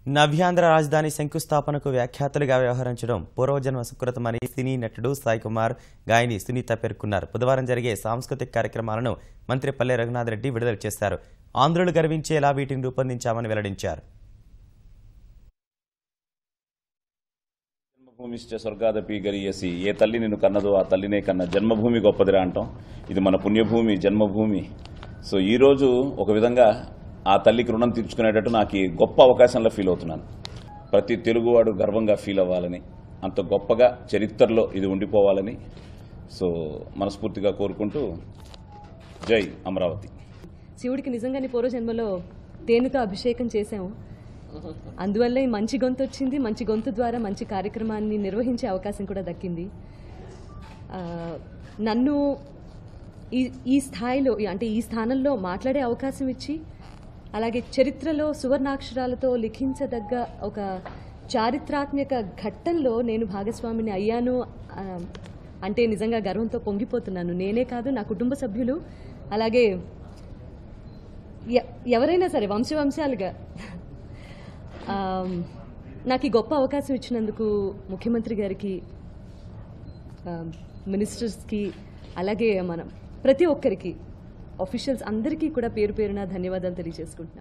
నవ్యాంధ్ర రాజధాని శంకుస్థాపనకు వ్యాఖ్యాతలుగా వ్యవహరించడం పూర్వజన్మ సుకృతమని సినీ నటుడు సాయి కుమార్, గాయని సునీత పేర్కొన్నారు. బుధవారం జరిగే సాంస్కృతిక కార్యక్రమాలను మంత్రి పల్లె రఘునాథ్ రెడ్డి విడుదల చేశారు. ఆంధ్రులు గర్వించేలా వీటిని రూపొందించామని వెల్లడించారు. జన్మభూమిశ్చ స్వర్గాదపి గరీయసి, ఏ తల్లి నిన్ను కన్నదో ఆ తల్లినే కన్న జన్మభూమి గొప్పదిరా అంటాం. ఇది మన పుణ్యభూమి, జన్మభూమి. సో ఈరోజు ఒక విధంగా ఆ తల్లికి రుణం తీర్చుకునేటట్టు నాకు ఈ గొప్ప అవకాశంలో ఫీల్ అవుతున్నాను. ప్రతి తెలుగువాడు గర్వంగా ఫీల్ అవ్వాలని, అంత గొప్పగా చరిత్రలో ఇది ఉండిపోవాలని సో మనస్ఫూర్తిగా కోరుకుంటూ జై అమరావతి. శివుడికి నిజంగానే పూర్వజన్మలో తేనెతో అభిషేకం చేశాము. అందువల్ల ఈ మంచి గొంతు వచ్చింది. మంచి గొంతు ద్వారా మంచి కార్యక్రమాన్ని నిర్వహించే అవకాశం కూడా దక్కింది. నన్ను ఈ స్థాయిలో అంటే ఈ స్థానంలో మాట్లాడే అవకాశం ఇచ్చి, అలాగే చరిత్రలో సువర్ణాక్షరాలతో లిఖించదగ్గ ఒక చారిత్రాత్మక ఘట్టంలో నేను భాగస్వామిని అయ్యాను అంటే నిజంగా గర్వంతో పొంగిపోతున్నాను. నేనే కాదు, నా కుటుంబ సభ్యులు, అలాగే ఎవరైనా సరే వంశవంశాలుగా నాకు ఈ గొప్ప అవకాశం ఇచ్చినందుకు ముఖ్యమంత్రి గారికి, మినిస్టర్స్కి, అలాగే మనం ప్రతి ఒక్కరికి, ఆఫీషియల్స్ అందరికీ కూడా పేరు పేరున ధన్యవాదాలు తెలియజేసుకుంటున్నాం.